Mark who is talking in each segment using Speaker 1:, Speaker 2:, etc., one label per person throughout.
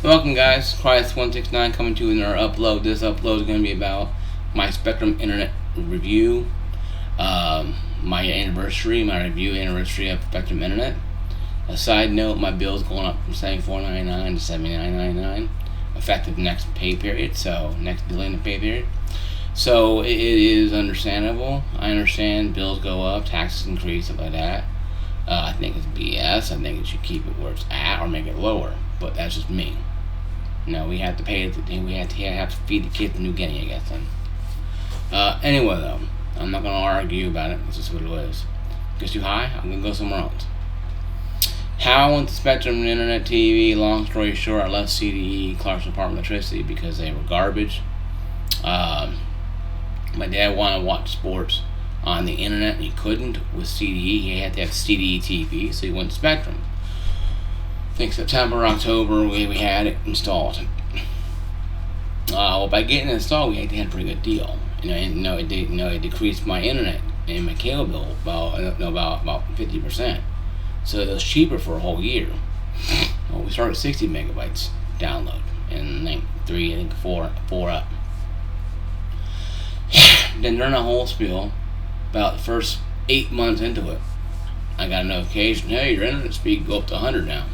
Speaker 1: Welcome, guys. Christ169 coming to another upload. This upload is going to be about my Spectrum Internet review, my review anniversary of Spectrum Internet. A side note: my bill's going up from $74.99 to $79.99, effective next pay period. So next billing pay period. So it is understandable. I understand bills go up, taxes increase, stuff like that. I think it's BS. I think it should keep it where it's at or make it lower. But that's just me. No, we have to pay it. We have to feed the kids the new Guinea, I guess. Then. Anyway, though, I'm not gonna argue about it. This is what it is. If it's too high, I'm gonna go somewhere else. How I went to Spectrum Internet TV. Long story short, I left CDE, Clarksville Department of Electricity, because they were garbage. My dad wanted to watch sports on the internet, and he couldn't with CDE. He had to have CDE TV, so he went to Spectrum. I think September, October, we had it installed. Well, by getting it installed, we had a pretty good deal. It decreased my internet and my cable bill about 50%. So it was cheaper for a whole year. Well, we started 60 megabytes download, and four up. Then during the whole spiel, about the first 8 months into it, I got a notification, hey, your internet speed go up to 100 now.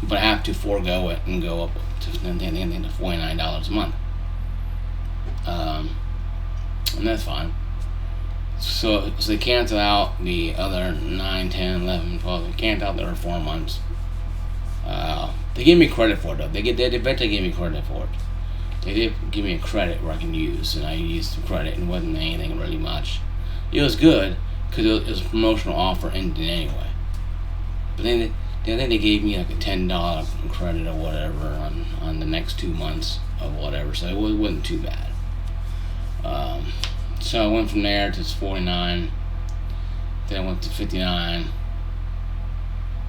Speaker 1: But I have to forego it and go up to $49 a month. And that's fine. So they cancel out the other 9, 10, 11, 12. They cancel out the other 4 months. They gave me credit for it, though. They eventually gave me credit for it. They did give me a credit where I can use, and I used the credit, and it wasn't anything really much. It was good because it was a promotional offer ended anyway. But then I think they gave me like a $10 credit or whatever on the next 2 months of whatever, so it wasn't too bad. So I went from there to 49, then I went to 59,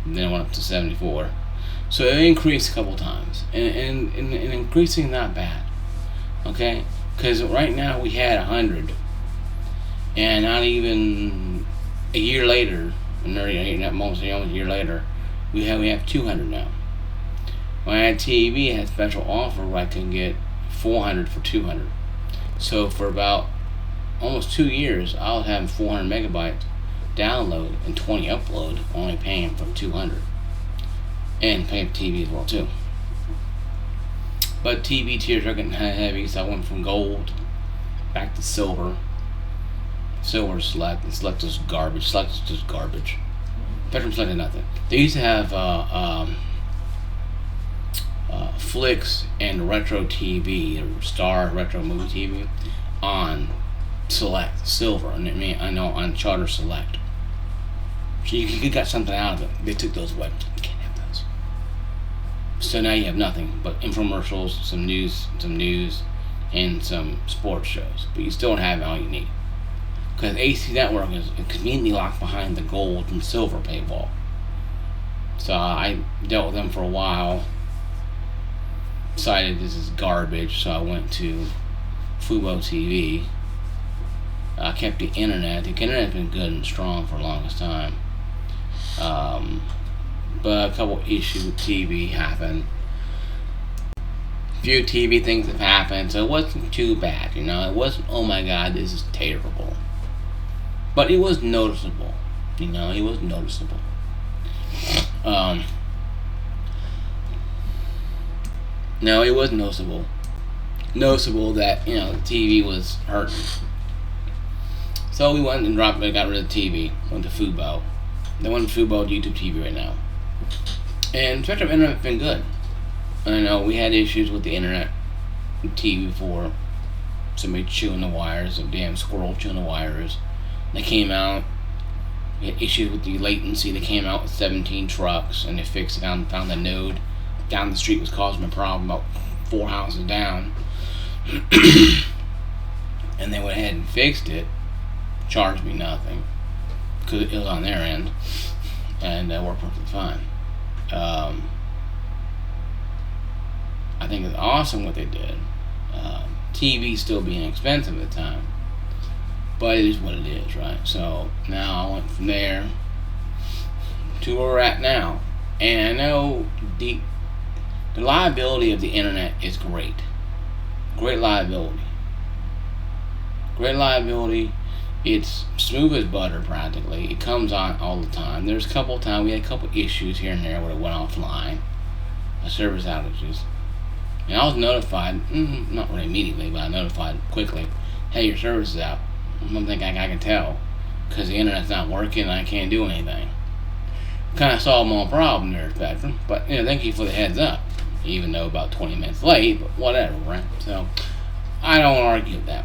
Speaker 1: then I went up to 74. So it increased a couple times, and increasing not bad, okay? Because right now we had 100, and not even a year later, almost a year later, we have 200 now. When I had TV, I had a special offer where I can get 400 for 200. So for about almost 2 years, I was having 400 megabytes download and 20 upload, only paying for 200. And paying for TV as well too. But TV tiers are getting heavy, so I went from gold back to silver. Silver Select, and Select is garbage. Select is just garbage. Spectrum Select is nothing. They used to have Flicks and Retro TV, or Star Retro Movie TV, on Select Silver, and I know on Charter Select. So you got something out of it. They took those away. You can't have those. So now you have nothing but infomercials, some news, and some sports shows. But you still don't have all you need. Because AC Network is conveniently locked behind the gold and silver paywall. So I dealt with them for a while. Decided this is garbage, so I went to Fubo TV. I kept the internet. The internet has been good and strong for the longest time. But a couple issues with TV happened. Few TV things have happened, so it wasn't too bad, It wasn't, oh my god, this is terrible. But it was noticeable, it was noticeable. No, it was noticeable. Noticeable that, the TV was hurting. So we went and got rid of the TV, went to Fubo. They went to Fubo YouTube TV right now. And Spectrum Internet has been good. I know we had issues with the internet TV before. Somebody chewing the wires, a damn squirrel chewing the wires. They came out, we had issues with the latency. They came out with 17 trucks, and they fixed it, found the node down the street was causing a problem about 4 houses down. And they went ahead and fixed it, charged me nothing, because it was on their end, and that worked perfectly fine. I think it's awesome what they did. TV still being expensive at the time, but it is what it is, right? So now I went from there to where we're at now, and I know The reliability of the internet is great. Great reliability. Great reliability. It's smooth as butter practically. It comes on all the time. There's a couple of times we had a couple issues here and there where it went offline, service outages, and I was notified. Not really immediately, but I notified quickly. Hey, your service is out. I don't think I can tell because the internet's not working and I can't do anything. Kind of solved my own problem there, Spectrum. But thank you for the heads up. Even though about 20 minutes late, but whatever, right? So I don't argue with that.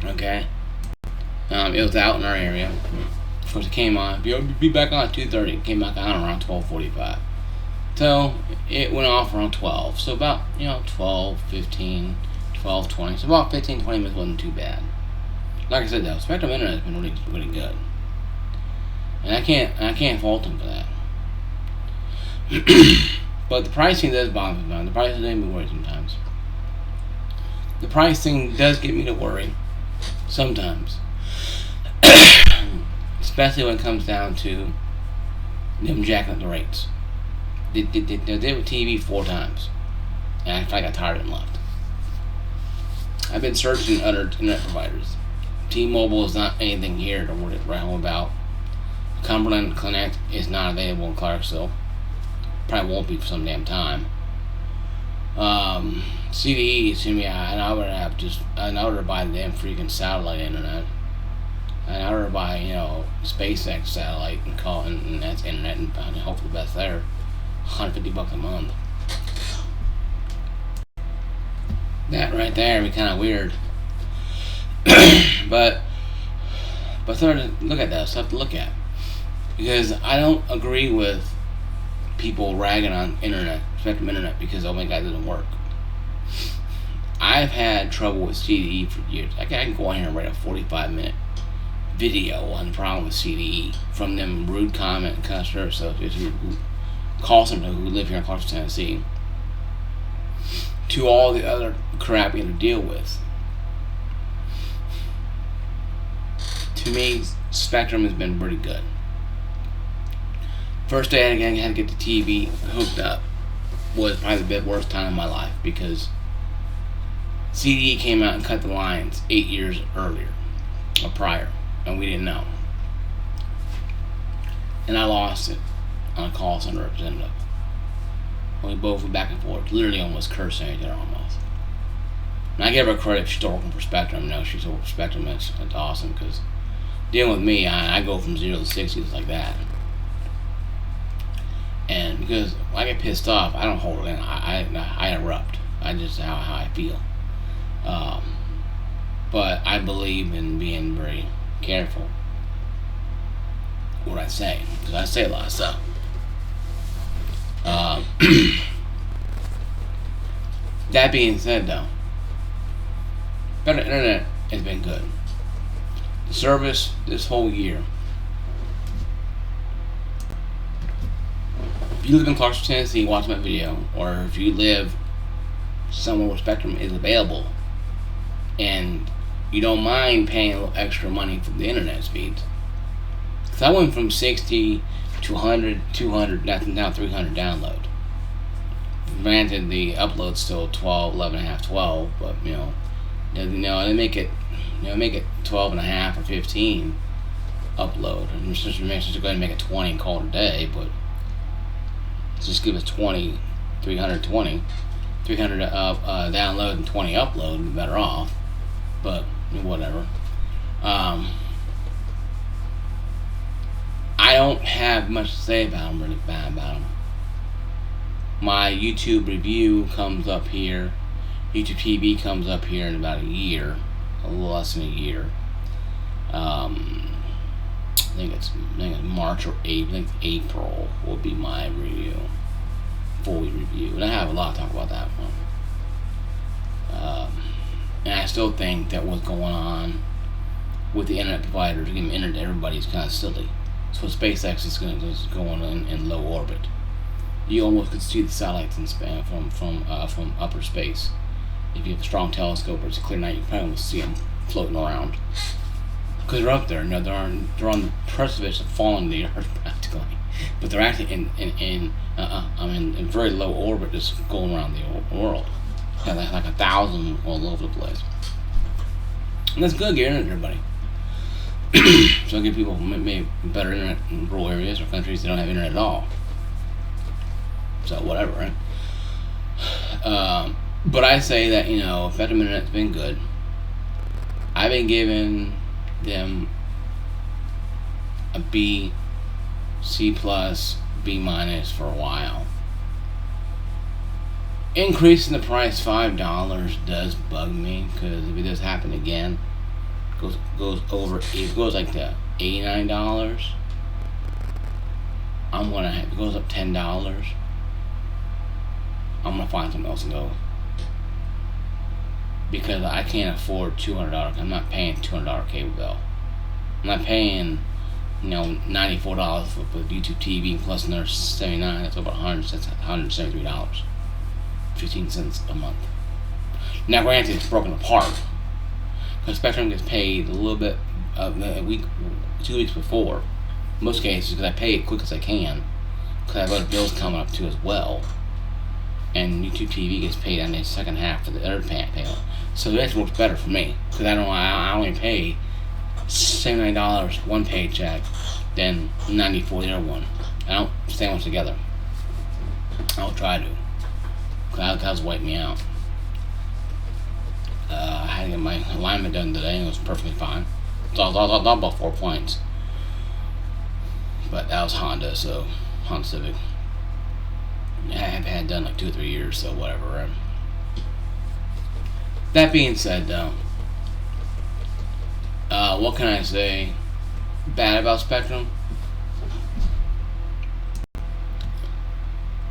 Speaker 1: Okay. It was out in our area. Of course, it came on. Be back on at 2:30. It came back on around 12:45. So it went off around 12. So about 12:15, 12:20. So about 15-20 minutes wasn't too bad. Like I said though, Spectrum Internet has been really good, and I can't fault them for that. But the pricing does bother me. The pricing does make me worry sometimes. The pricing does get me to worry sometimes. Especially when it comes down to them jacking up the rates. They did with TV 4 times. And I got tired and left. I've been searching other internet providers. T-Mobile is not anything here to worry about. Cumberland Connect is not available in Clarksville. Probably won't be for some damn time. CDE is gonna be an hour to buy the damn freaking satellite internet. An hour to buy, SpaceX satellite and call and that's internet and hope for the best there. $150 a month. That right there would be kind of weird. but sort of look at that stuff to look at, because I don't agree with people ragging on Spectrum Internet because oh my god, it doesn't work. I've had trouble with CDE for years. I can go in here and write a 45-minute video on the problem with CDE from them rude comment customer associates who call someone who live here in Clarksville, Tennessee, to all the other crap we have to deal with. To me, Spectrum has been pretty good. First day I had to get the TV hooked up was probably the worst time of my life because CDE came out and cut the lines 8 years earlier or prior, and we didn't know. And I lost it on a call center representative. We both went back and forth, literally almost cursing each other almost. And I give her credit, she's still working for Spectrum. No, she's working for Spectrum, it's awesome because dealing with me, I go from 0 to 60 just like that. And because I get pissed off, I don't hold it in. I erupt. I just how I feel. But I believe in being very careful what I say, because I say a lot of stuff. That being said, though, better internet has been good. The service this whole year. If you live in Clarksville, Tennessee, watch my video, or if you live somewhere where Spectrum is available, and you don't mind paying a little extra money for the internet speeds. Because I went from 60 to 100, 200, now 300 download. Granted, the upload's still 12, 11.5, 12, but they make it 12.5 or 15 upload. And just go ahead and make it 20 and call it a day, but just give us 20, 320, 300 download and 20 upload, be better off. But whatever. I don't have much to say about them, really bad about them. My YouTube review comes up here. YouTube TV comes up here in about a year, a little less than a year. I think it's March or April. I think April will be my review, full review, and I have a lot to talk about that one. And I still think that what's going on with the internet providers, giving internet to everybody, is kind of silly. So SpaceX is going in low orbit. You almost could see the satellites in span from upper space. If you have a strong telescope or it's a clear night, you can probably almost see them floating around. Because they're up there, they're on the precipice of falling to the earth practically. but they're actually in very low orbit, just going around the world. Yeah, like 1,000 all over the place. And that's good, get internet, everybody. So give people maybe better internet in rural areas or countries that don't have internet at all. So whatever, right? But I say that, Spectrum Internet's been good. I've been giving them a B, C+, B- for a while. Increasing the price $5 does bug me, because if it does happen again, goes over, if it goes like to $89, if it goes up $10, I'm gonna find something else to go, because I can't afford $200. I'm not paying $200 cable bill. I'm not paying $94 with YouTube TV plus another $79. That's over $173, 15 cents a month. Now granted, it's broken apart, because Spectrum gets paid a little bit a week, 2 weeks before. In most cases, because I pay it quick as I can, because I have other bills coming up too as well. And YouTube TV gets paid on the second half of the other payment. So that works better for me, because I only pay $79 one paycheck than $94 the other one. I don't sandwich together. I don't try to. Cause wipe me out. I had to get my alignment done today, and it was perfectly fine. It's all about 4 points. But that was Honda Civic. I have had done like 2 or 3 years, so whatever. Right? That being said, though, what can I say bad about Spectrum?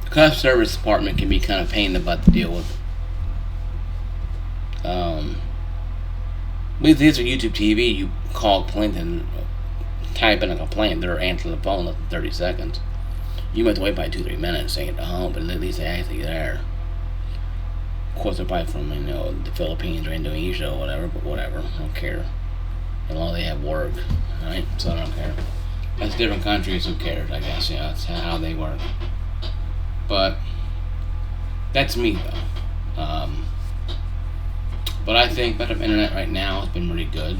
Speaker 1: The customer service department can be kind of a pain in the butt to deal with. With these are YouTube TV, you call a complaint and type in a complaint, they're answering the phone in less than 30 seconds. You might have to wait by 2-3 minutes to get to home, but at least they actually there. Of course, they're probably from the Philippines or Indonesia or whatever, but whatever, I don't care. As long as they have work, right? So I don't care. That's different countries, who cares, I guess, that's how they work. But that's me, though. But I think Spectrum Internet right now has been really good,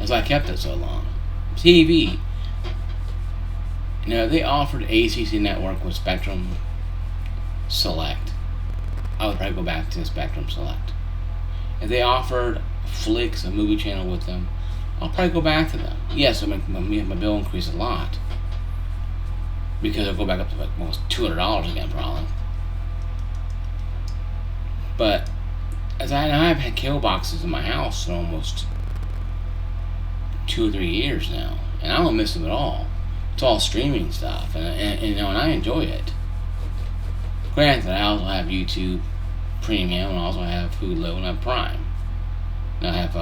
Speaker 1: as I kept it so long. TV, they offered ACC network with Spectrum Select, I would probably go back to Spectrum Select. If they offered Flix, a movie channel with them, I'll probably go back to them. Yes, it'll make my bill increase a lot, because it'll go back up to like almost $200 again, probably. But as I've had cable boxes in my house for almost 2 or 3 years now, and I don't miss them at all. It's all streaming stuff, and I enjoy it. Granted, I also have YouTube Premium, and I also have Hulu, and I have Prime. And I have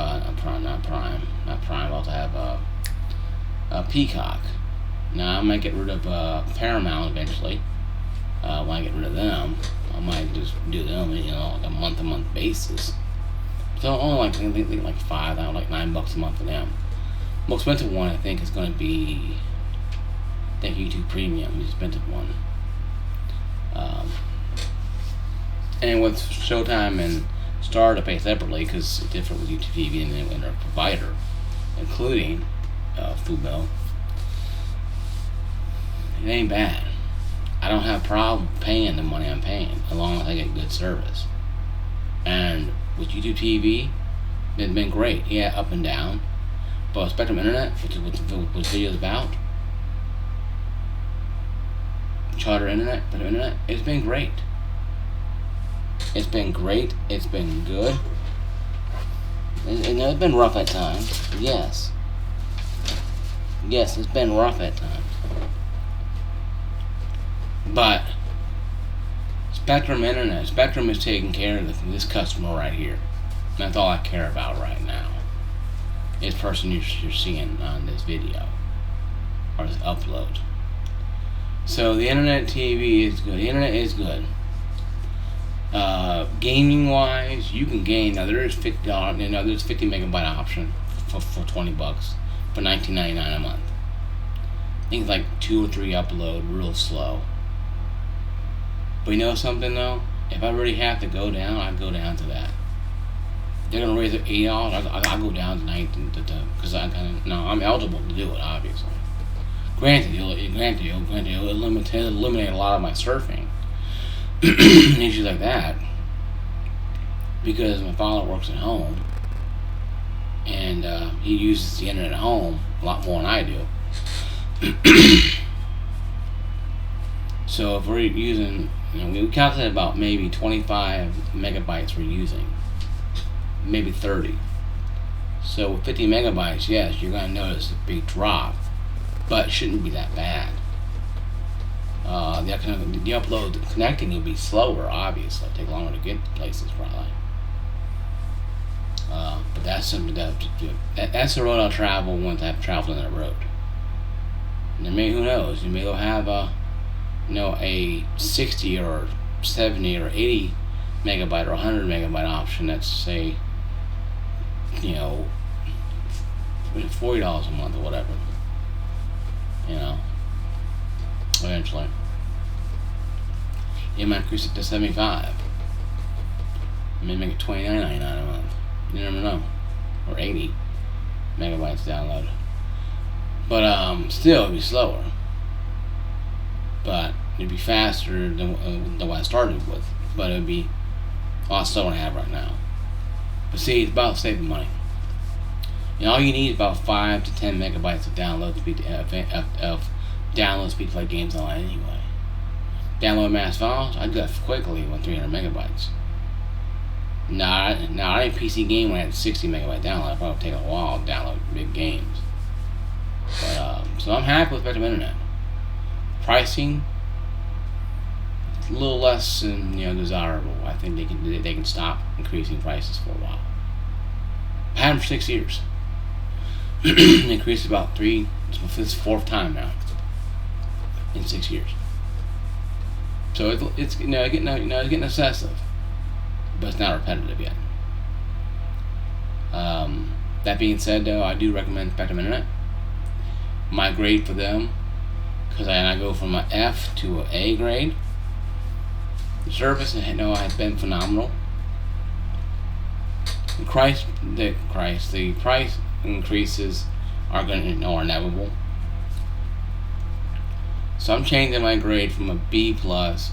Speaker 1: not Prime. I also have Peacock. Now I might get rid of Paramount eventually. When I get rid of them, I might just do them, like a month-to-month basis. So only I think like $9 a month for them. Most expensive one I think is going to be, YouTube Premium, the expensive one. And with Showtime and Star to pay separately, because it's different with YouTube TV and their provider, including Fubo. It ain't bad. I don't have a problem paying the money I'm paying, as long as I get good service. And with YouTube TV, it's been great. Yeah, up and down. But Spectrum Internet, which is what the video is about, Charter Internet, Spectrum Internet, it's been great. It's been great. It's been good. It's been rough at times. Yes. Yes, it's been rough at times. But Spectrum Internet, Spectrum is taking care of this customer right here. That's all I care about right now. This person you're seeing on this video, or this upload. So the Internet TV is good. The Internet is good. Gaming wise, you can game. Now there is $50. There's 50 megabyte option for $20 for $19.99 a month. Things like 2 or 3 upload real slow. But you know something though? If I really have to go down, I go down to that. They're gonna raise it $8. I go down to 19 because I'm eligible to do it, obviously. Granted, you'll eliminate a lot of my surfing issues like that, because my father works at home and he uses the internet at home a lot more than I do. So if we're using, we calculate about maybe 25 megabytes we're using, maybe 30. So with 50 megabytes, yes, you're going to notice a big drop, but it shouldn't be that bad. The upload, the connecting will be slower, obviously. It'll take longer to get to places, probably. But that's something that's the road I'll travel once I've traveled on that road. And who knows? You may go have a 60 or 70 or 80 megabyte or 100 megabyte option that's, say, $40 a month or whatever. Eventually. You might increase it to 75. Maybe make it $29.99 a month. You never know. Or 80 megabytes download. But still, it'd be slower. But it'd be faster than what I started with. But it'd be a lot slower than I have right now. But see, it's about saving money. All you need is about 5 to 10 megabytes of download speed to play games online anyway. Download mass files, I do that quickly with 300 megabytes. Now, I didn't PC game when I had 60 megabyte download. It probably take a while to download big games. But so I'm happy with Spectrum Internet. Pricing, it's a little less than desirable. I think they can stop increasing prices for a while. I had them for 6 years. They increased about 3. This is the 4th time now in 6 years. So it's getting excessive, but it's not repetitive yet. That being said, though, I do recommend Spectrum Internet. My grade for them, because I go from an F to an A grade. The service, has been phenomenal. The price increases are inevitable. So I'm changing my grade from a B plus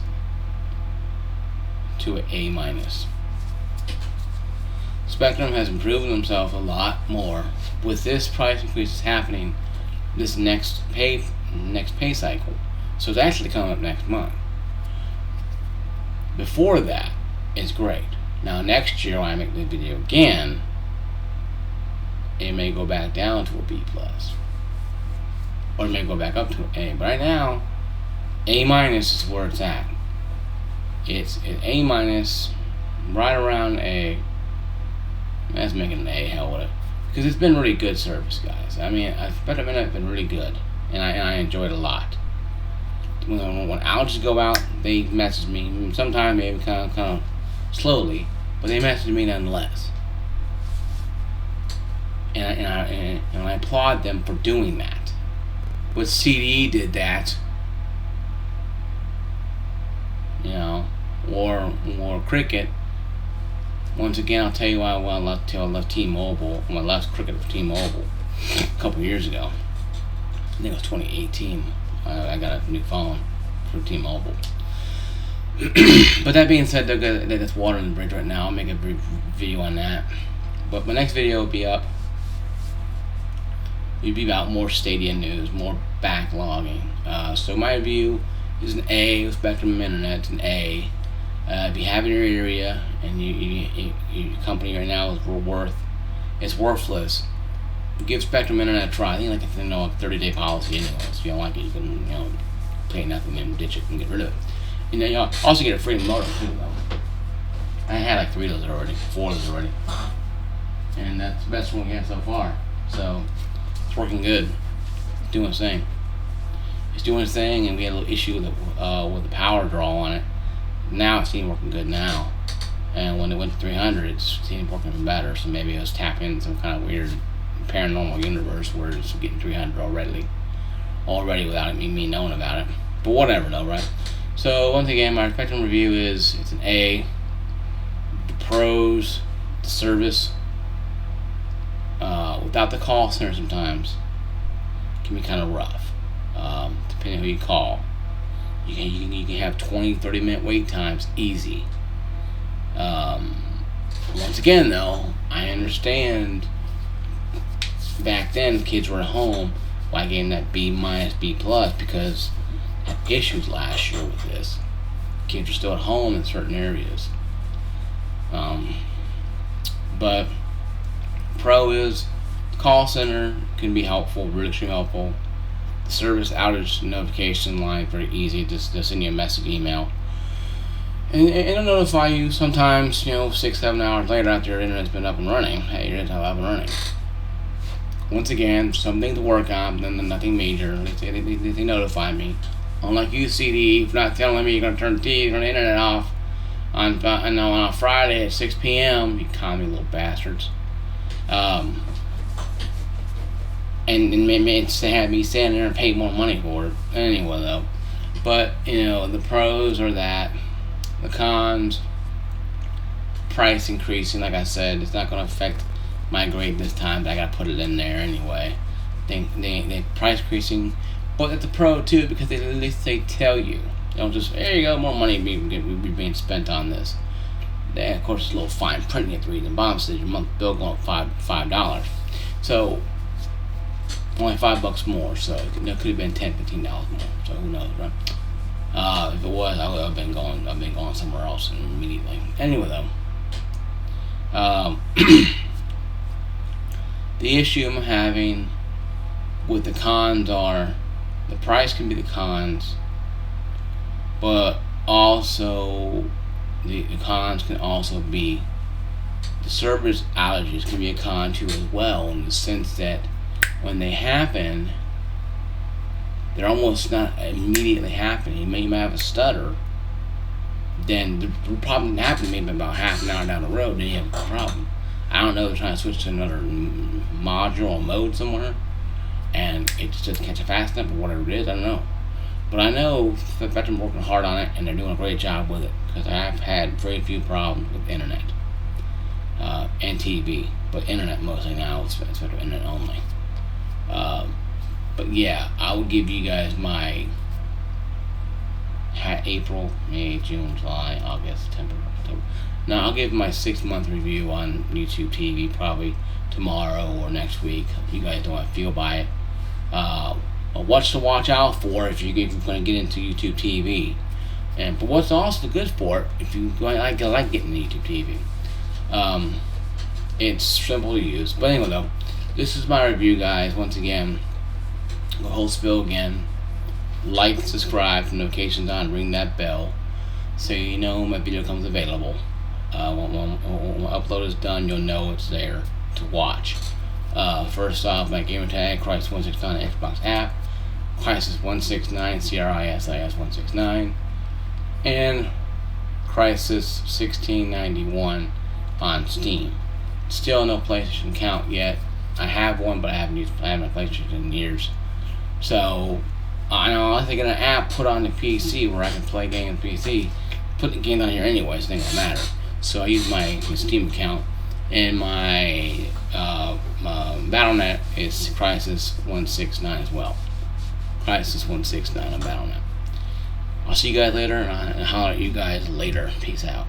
Speaker 1: to an A minus. Spectrum has improved himself a lot more with this price increase happening this next pay cycle. So it's actually coming up next month. Before that, it's great. Now next year when I make the video again, it may go back down to a B plus, or it may go back up to an A. But right now, A minus is where it's at. It's an A minus, right around A. Let's make it an A, hell with it, because it's been really good service, guys. I mean, Spectrum Internet has been really good, and I enjoy it a lot. When outages go out, they message me. Sometimes maybe kind of slowly, but they message me nonetheless. And I applaud them for doing that. But CDE did that, or Cricket. Once again, I'll tell you why I left T-Mobile. When I left Cricket for T-Mobile a couple years ago. I think it was 2018. I got a new phone for T-Mobile. But that being said, that's water in the bridge right now. I'll make a brief video on that. But my next video will be up. It'll be about more Stadia news, more backlogging. So my review is an A with Spectrum Internet. It's an A. If you have it in your area and your company right now is worthless, give Spectrum Internet a try. I think a 30-day policy anyway. So if you don't like it, you can pay nothing and ditch it and get rid of it. You also get a free modem too, though. I had like 4 of those already, and that's the best one we had so far. So it's working good. It's doing its thing. And we had a little issue with the power draw on it. Now it seems working good now, and when it went to 300, it seemed working even better. So maybe it was tapping into some kind of weird paranormal universe where it's getting 300 already. already without me knowing about it. But whatever though, right? So once again, my Spectrum review is it's an A. The pros, the service, without the call center sometimes can be kind of rough. Depending on who you call, you can have 20-30 minute wait times easy. Once again though, I understand back then kids were at home, why I gave them that B-, B+, because I had issues last year with this. Kids are still at home in certain areas. But pro is the call center can be helpful, really extremely helpful. The service outage notification line, very easy, just send you a message, email. And it'll notify you sometimes, 6-7 hours later after your internet's been up and running. Hey, your internet's up and running. Once again, something to work on, then nothing major. They notify me. Unlike you, CD, for not telling me you're going to turn the internet off on a Friday at 6 p.m., you commie little bastards. And to have me standing there and pay more money for it. Anyway, though. But, the pros are that. The cons, price increasing, like I said, it's not going to affect my grade this time, but I got to put it in there anyway. They price increasing, but it's a pro too, because at least they tell you. They don't just, there you go, more money being spent on this. They, of course, it's a little fine print you have to read. The bottom says your month bill going up $5. So, only $5 more, so it could have been $10-15 more. So who knows, right? If it was, I would have been going somewhere else immediately. Anyway, though, the issue I'm having with the cons are the price can be the cons, but also the cons can also be the service outages can be a con too as well, in the sense that when they happen, they're almost not immediately happening. You might have a stutter, then the problem happened maybe about half an hour down the road, then you have a problem. I don't know, they're trying to switch to another module or mode somewhere, and it just doesn't catch it fast enough or whatever it is, I don't know. But I know that Spectrum's working hard on it, and they're doing a great job with it, because I've had very few problems with internet and TV, but internet mostly now, it's internet only. But yeah, I will give you guys my April, May, June, July, August, September, October. Now I'll give my 6-month review on YouTube TV probably tomorrow or next week. You guys know how I feel by it. What's to watch out for if you're going to get into YouTube TV, but what's also good for it if you like getting into YouTube TV. It's simple to use. But anyway, though, this is my review, guys. Once again, the whole spill again. Like, subscribe, notifications on, ring that bell, so you know when my video comes available. When my upload is done, you'll know it's there to watch. First off, my gamertag, Crisis169 Xbox app, Crisis169, CRISIS169, and Crisis1691 on Steam. Still no PlayStation account yet. I have one, but I haven't my PlayStation in years. So I know I think an app put on the PC where I can play games on PC. Put the game on here anyway, so it doesn't matter. So I use my Steam account, and my Battle.net is Crisis169 as well. Crisis169 on Battle.net. I'll see you guys later, and I'll holler at you guys later. Peace out.